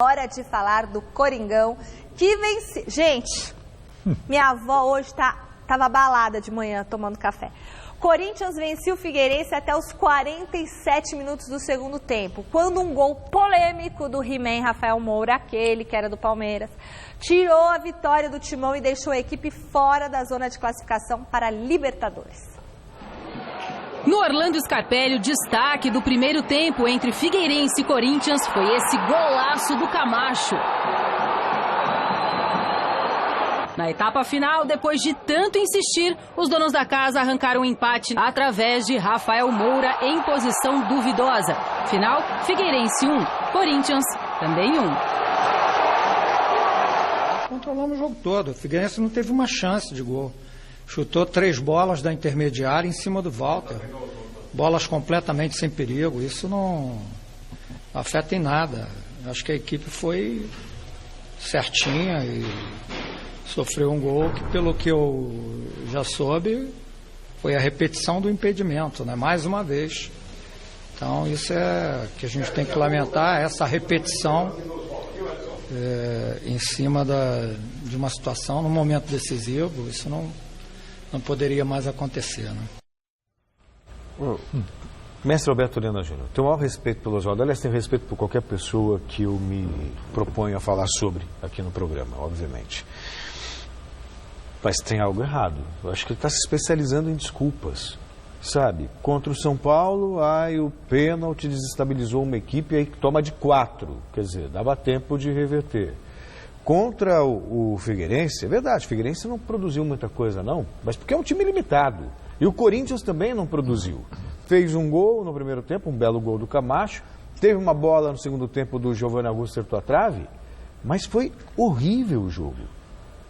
Hora de falar do Coringão, que vence... Gente, minha avó hoje tava abalada de manhã tomando café. Corinthians venceu o Figueirense até os 47 minutos do segundo tempo, quando um gol polêmico do He-Man Rafael Moura, aquele que era do Palmeiras, tirou a vitória do Timão e deixou a equipe fora da zona de classificação para a Libertadores. No Orlando Scarpelli, o destaque do primeiro tempo entre Figueirense e Corinthians foi esse golaço do Camacho. Na etapa final, depois de tanto insistir, os donos da casa arrancaram o empate através de Rafael Moura em posição duvidosa. Final, Figueirense 1, Corinthians também 1. Controlamos o jogo todo. O Figueirense não teve uma chance de gol. Chutou 3 bolas da intermediária em cima do Walter. Bolas completamente sem perigo. Isso não afeta em nada. Acho que a equipe foi certinha e sofreu um gol que, pelo que eu já soube, foi a repetição do impedimento, né? Mais uma vez. Então isso é que a gente tem que lamentar, essa repetição em cima de uma situação, num momento decisivo. Isso não poderia mais acontecer, né? Mestre Alberto Lena Júnior, tenho o maior respeito pelo Oswaldo. Aliás, tenho respeito por qualquer pessoa que eu me proponho a falar sobre aqui no programa, obviamente. Mas tem algo errado. Eu acho que ele está se especializando em desculpas, sabe? Contra o São Paulo, o pênalti desestabilizou uma equipe aí que toma de 4. Quer dizer, dava tempo de reverter. Contra o Figueirense, é verdade, o Figueirense não produziu muita coisa não, mas porque é um time limitado. E o Corinthians também não produziu. Fez um gol no primeiro tempo, um belo gol do Camacho, teve uma bola no segundo tempo do Giovanni Augusto, acertou a trave, mas foi horrível o jogo.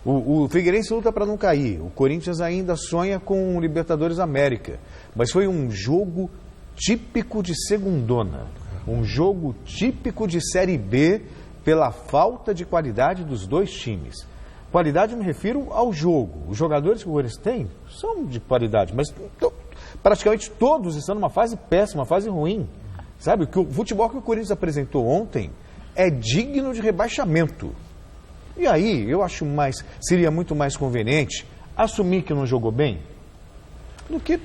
O Figueirense luta para não cair, o Corinthians ainda sonha com o Libertadores América, mas foi um jogo típico de segundona, um jogo típico de Série B, pela falta de qualidade dos dois times. Qualidade eu me refiro ao jogo. Os jogadores que o Corinthians tem são de qualidade, mas praticamente todos estão numa fase péssima, uma fase ruim. Sabe, o futebol que o Corinthians apresentou ontem é digno de rebaixamento. E aí, eu acho seria muito mais conveniente assumir que não jogou bem do que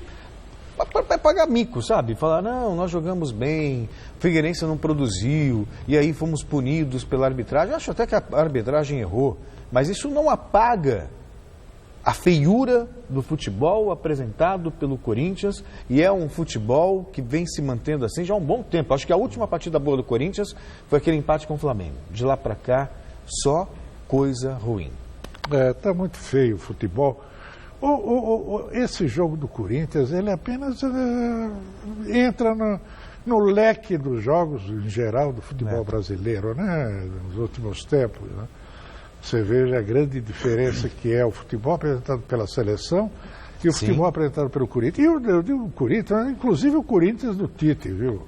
pagar mico, sabe? Falar, não, nós jogamos bem, o Figueirense não produziu, e aí fomos punidos pela arbitragem. Eu acho até que a arbitragem errou, mas isso não apaga a feiura do futebol apresentado pelo Corinthians, e é um futebol que vem se mantendo assim já há um bom tempo. Acho que a última partida boa do Corinthians foi aquele empate com o Flamengo. De lá para cá, só coisa ruim. Tá muito feio o futebol. Esse jogo do Corinthians, ele apenas entra no leque dos jogos em geral do futebol brasileiro, né? Nos últimos tempos, né? Você veja a grande diferença que é o futebol apresentado pela seleção e o futebol apresentado pelo Corinthians. E eu digo Corinthians, inclusive o Corinthians do Tite, viu?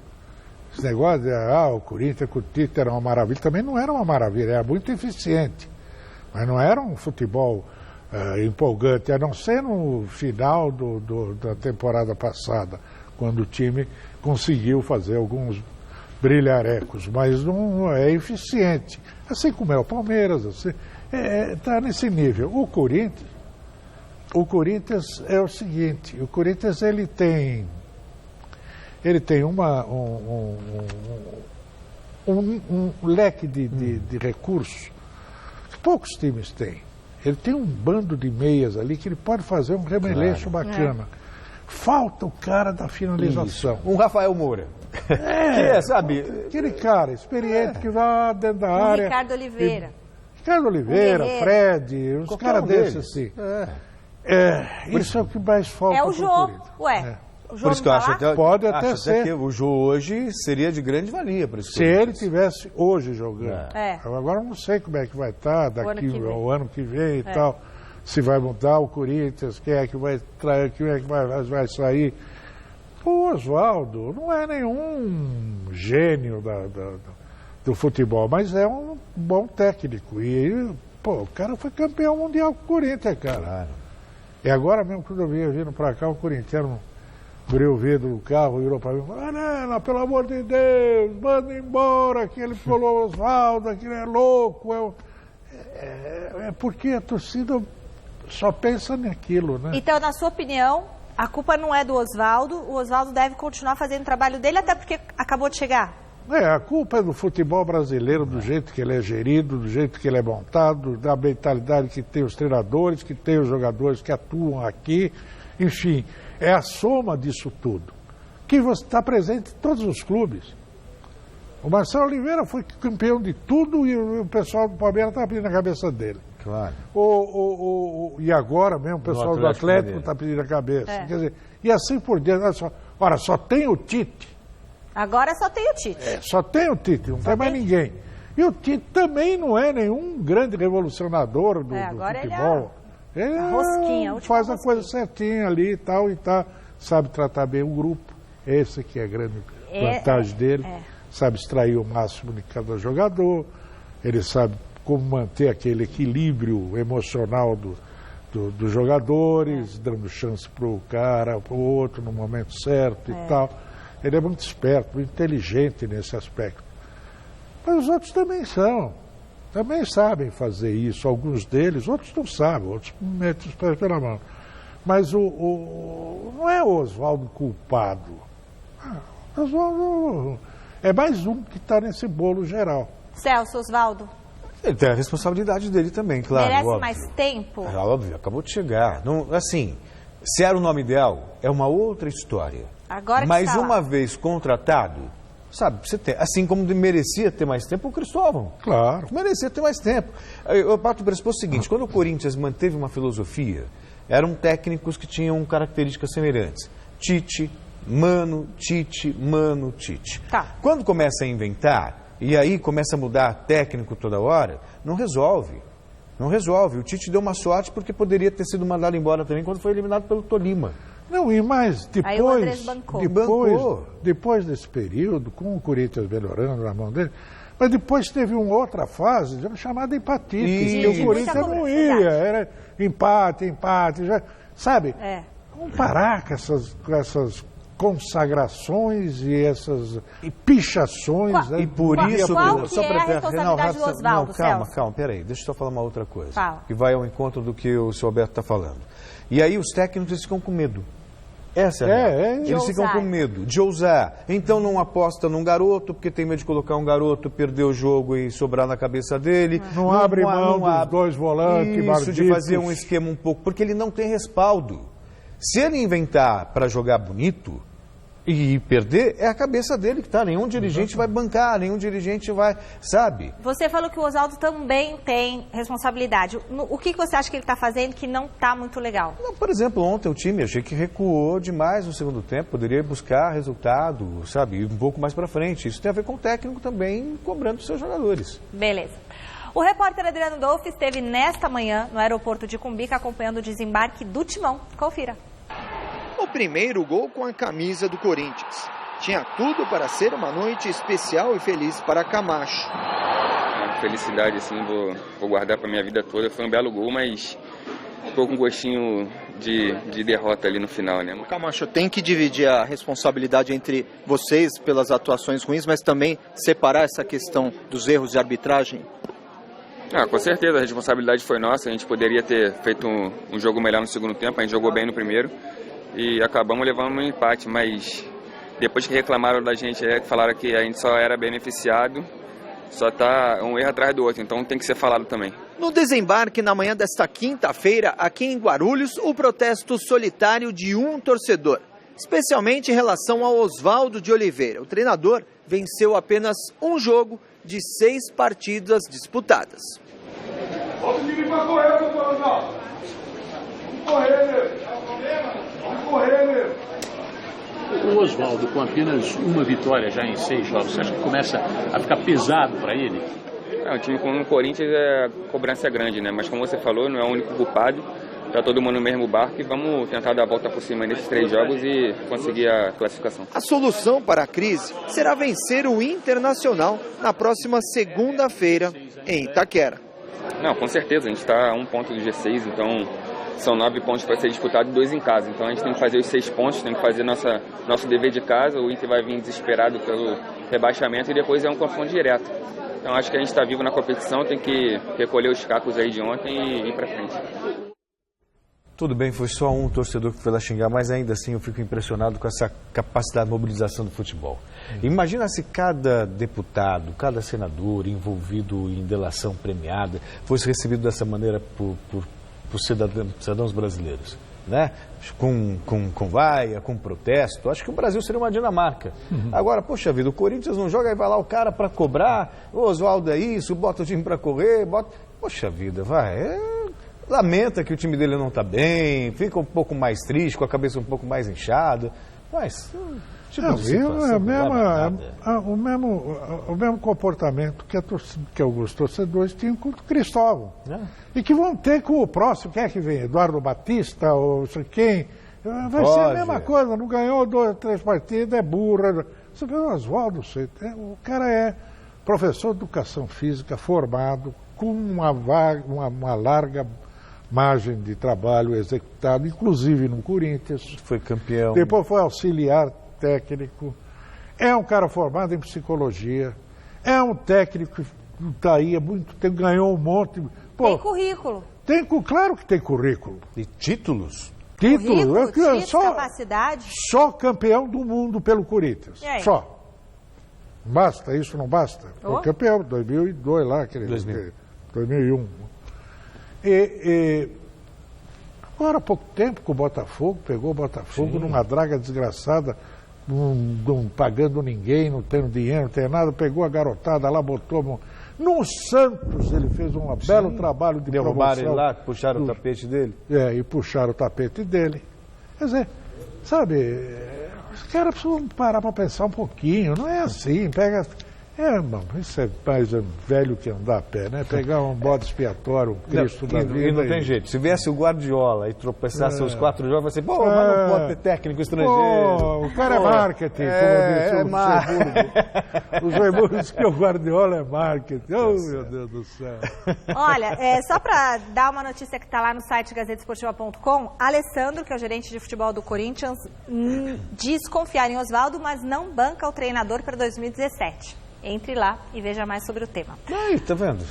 Esse negócio de, o Corinthians com o Tite era uma maravilha, também não era uma maravilha, era muito eficiente. Mas não era um futebol empolgante, a não ser no final da temporada passada, quando o time conseguiu fazer alguns brilharecos, mas não é eficiente. Assim como é o Palmeiras, está nesse nível. O Corinthians é o seguinte, o Corinthians ele tem um leque de recursos que poucos times têm. Ele tem um bando de meias ali que ele pode fazer um remeleixo bacana. Falta o cara da finalização. Isso. Um Rafael Moura. Sabe? Aquele cara experiente que vai dentro da área. Ricardo Oliveira. Ricardo Oliveira, Fred, uns caras desses assim. Isso é o que mais falta. É o jogo. Por isso que eu acho pode até ser. Que o jogo hoje seria de grande valia para isso. Se ele tivesse hoje jogando. Agora eu não sei como é que vai estar daqui ao ano que vem e tal. Se vai mudar o Corinthians, quem é que vai trair, quem é que vai sair. O Oswaldo não é nenhum gênio do futebol, mas é um bom técnico. E o cara foi campeão mundial com o Corinthians, cara. E agora mesmo, quando eu vinha vindo para cá, o corintiano Furei o vidro do carro, virou para mim e falou: Arela, pelo amor de Deus, manda embora aquele pelo Osvaldo, aquele é louco. É porque a torcida só pensa naquilo, né? Então, na sua opinião, a culpa não é do Osvaldo, o Osvaldo deve continuar fazendo o trabalho dele, até porque acabou de chegar. A culpa é do futebol brasileiro, do jeito que ele é gerido, do jeito que ele é montado, da mentalidade que tem os treinadores, que tem os jogadores que atuam aqui, enfim, é a soma disso tudo, que está presente em todos os clubes. O Marcelo Oliveira foi campeão de tudo e o pessoal do Palmeiras está pedindo a cabeça dele. Claro. E agora mesmo o pessoal do Atlético está pedindo a cabeça. Quer dizer, e assim por diante. Ora, só tem o Tite. Agora só tem o Tite. Só tem o Tite, não tem mais ninguém. E o Tite também não é nenhum grande revolucionador do futebol. Ele faz a coisa certinha ali e tal, sabe tratar bem o grupo. Esse que é a grande vantagem dele. Sabe extrair o máximo de cada jogador. Ele sabe como manter aquele equilíbrio emocional dos jogadores, dando chance para o cara, para o outro no momento certo e tal. Ele é muito esperto, muito inteligente nesse aspecto. Mas os outros também sabem fazer isso. Alguns deles, outros não sabem, outros metem os pés pela mão. Mas não é o Osvaldo culpado. O Osvaldo é mais um que está nesse bolo geral. Celso, Osvaldo. Ele tem a responsabilidade dele também, claro. Merece óbvio. mais tempo? É óbvio, acabou de chegar. Não, assim, se era o nome ideal, é uma outra história. Agora que Mas está uma lá. vez contratado, sabe, você tem, assim como merecia ter mais tempo, o Cristóvão. Claro. Merecia ter mais tempo. Eu parto do pressuposto seguinte: quando o Corinthians manteve uma filosofia, eram técnicos que tinham características semelhantes. Tite, Mano, Tite, Mano, Tite. Tá. Quando começa a inventar, e aí começa a mudar técnico toda hora, não resolve. Não resolve. O Tite deu uma sorte porque poderia ter sido mandado embora também quando foi eliminado pelo Tolima. Não, e mais, Aí o Andrés bancou. depois desse período, com o Corinthians melhorando na mão dele, mas depois teve uma outra fase chamada empatite, que o Corinthians não ia, era empate, já, sabe? Vamos parar com essas consagrações e essas pichações. E por isso... Qual que é a responsabilidade do Osvaldo, Celso? Calma, peraí, deixa eu só falar uma outra coisa. Fala. Que vai ao encontro do que o senhor Alberto está falando. E aí os técnicos ficam com medo. Essa é a verdade. Eles ficam com medo de ousar. Então não aposta num garoto, porque tem medo de colocar um garoto, perder o jogo e sobrar na cabeça dele. Não abre mão dos dois volantes, isso, de fazer um esquema um pouco, porque ele não tem respaldo. Se ele inventar para jogar bonito e perder, é a cabeça dele que está. Nenhum dirigente vai bancar, nenhum dirigente vai, sabe? Você falou que o Osvaldo também tem responsabilidade. O que você acha que ele está fazendo que não está muito legal? Não, por exemplo, ontem o time, achei que recuou demais no segundo tempo, poderia buscar resultado, sabe, um pouco mais para frente. Isso tem a ver com o técnico também cobrando os seus jogadores. Beleza. O repórter Adriano Dolfi esteve nesta manhã no aeroporto de Cumbica acompanhando o desembarque do Timão. Confira. O primeiro gol com a camisa do Corinthians. Tinha tudo para ser uma noite especial e feliz para Camacho. Uma felicidade, assim, vou guardar para minha vida toda. Foi um belo gol, mas ficou com gostinho de derrota ali no final, né? O Camacho tem que dividir a responsabilidade entre vocês pelas atuações ruins, mas também separar essa questão dos erros de arbitragem? Com certeza, a responsabilidade foi nossa. A gente poderia ter feito um jogo melhor no segundo tempo, a gente jogou bem no primeiro. E acabamos levando um empate, mas depois que reclamaram da gente, falaram que a gente só era beneficiado, só tá um erro atrás do outro, então tem que ser falado também. No desembarque na manhã desta quinta-feira, aqui em Guarulhos, o protesto solitário de um torcedor, especialmente em relação ao Osvaldo de Oliveira. O treinador venceu apenas um jogo de 6 partidas disputadas. Bota o time pra correr, doutor Osvaldo. Vamos correr, meu. Vamos correr, meu. O Osvaldo, com apenas uma vitória já em 6 jogos, você acha que começa a ficar pesado para ele? Um time como o Corinthians, a cobrança é grande, né? Mas como você falou, não é o único culpado. Tá todo mundo no mesmo barco e vamos tentar dar a volta por cima nesses 3 jogos e conseguir a classificação. A solução para a crise será vencer o Internacional na próxima segunda-feira em Itaquera. Não, com certeza, a gente está a 1 ponto do G6, então são 9 pontos para ser disputado e 2 em casa. Então a gente tem que fazer os 6 pontos, tem que fazer nosso dever de casa. O Inter vai vir desesperado pelo rebaixamento e depois é um confronto direto. Então acho que a gente está vivo na competição, tem que recolher os cacos aí de ontem e ir para frente. Tudo bem, foi só um torcedor que foi lá xingar, mas ainda assim eu fico impressionado com essa capacidade de mobilização do futebol. Imagina se cada deputado, cada senador envolvido em delação premiada fosse recebido dessa maneira por cidadãos brasileiros, né? Com vaia, com protesto. Acho que o Brasil seria uma Dinamarca. Agora, poxa vida, o Corinthians não joga, aí vai lá o cara para cobrar, o Oswaldo é isso, bota o time para correr, Poxa vida, lamenta que o time dele não está bem, fica um pouco mais triste, com a cabeça um pouco mais inchada, mas o mesmo comportamento que alguns torcedores tinham com o Cristóvão. E que vão ter com o próximo, quem é que vem? Eduardo Batista, ou sei quem? Vai ser a mesma coisa, não ganhou 2 ou 3 partidas, é burra. Você vê o Oswaldo, o cara é professor de educação física, formado, com uma larga margem de trabalho executado, inclusive no Corinthians. Foi campeão. Depois foi auxiliar técnico. É um cara formado em psicologia. É um técnico que está aí há muito tempo, ganhou um monte. Tem currículo. Claro que tem currículo. E títulos? Título, capacidade. Só campeão do mundo pelo Corinthians. Só. Basta, isso não basta. Foi campeão, 2002 lá, 2001. Agora há pouco tempo com o Botafogo, pegou o Botafogo numa draga desgraçada, não pagando ninguém, não tendo dinheiro, não tem nada, pegou a garotada lá, botou... No Santos ele fez um belo trabalho de promoção. Derrubaram ele lá, puxaram o tapete dele? E puxaram o tapete dele. Quer dizer, sabe, os caras precisam parar para pensar um pouquinho, não é assim, pega... isso é mais velho que andar a pé, né? Pegar um bode expiatório, um Cristo da vida. E não tem jeito. Se viesse o Guardiola e tropeçasse os 4 jogos, vai ser, mas não pode ter técnico estrangeiro. O cara é marketing, como disse o Luxemburgo disse que o Guardiola é marketing. Oh, meu Deus do céu. Olha, só para dar uma notícia que está lá no site gazetesportiva.com, Alessandro, que é o gerente de futebol do Corinthians, diz confiar em Oswaldo, mas não banca o treinador para 2017. Entre lá e veja mais sobre o tema. Aí, tá vendo?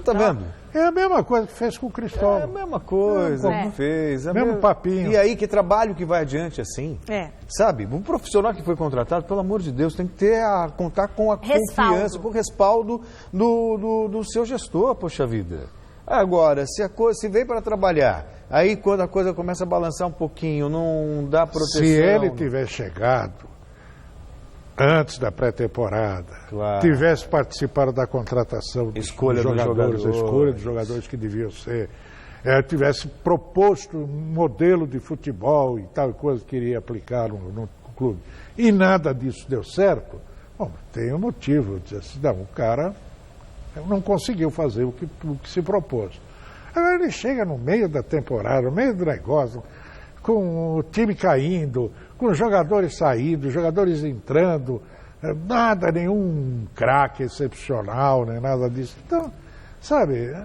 Tá vendo? É a mesma coisa que fez com o Cristóvão. É a mesma coisa que fez. Mesmo papinho. E aí, que trabalho que vai adiante assim? Sabe? Um profissional que foi contratado, pelo amor de Deus, tem que contar com a confiança, com o respaldo do seu gestor, poxa vida. Agora, se vem para trabalhar, aí quando a coisa começa a balançar um pouquinho, não dá proteção... Se ele tiver chegado antes da pré-temporada, tivesse participado da contratação dos jogadores, a escolha dos jogadores que deviam ser, tivesse proposto um modelo de futebol e tal coisa que iria aplicar no clube, e nada disso deu certo, bom, tem um motivo, dizer assim, não, o cara não conseguiu fazer o que se propôs. Agora ele chega no meio da temporada, no meio do negócio, com o time caindo, com os jogadores saindo, jogadores entrando, nada, nenhum craque excepcional, nem nada disso. Então, sabe,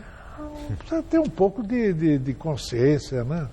precisa ter um pouco de consciência, né?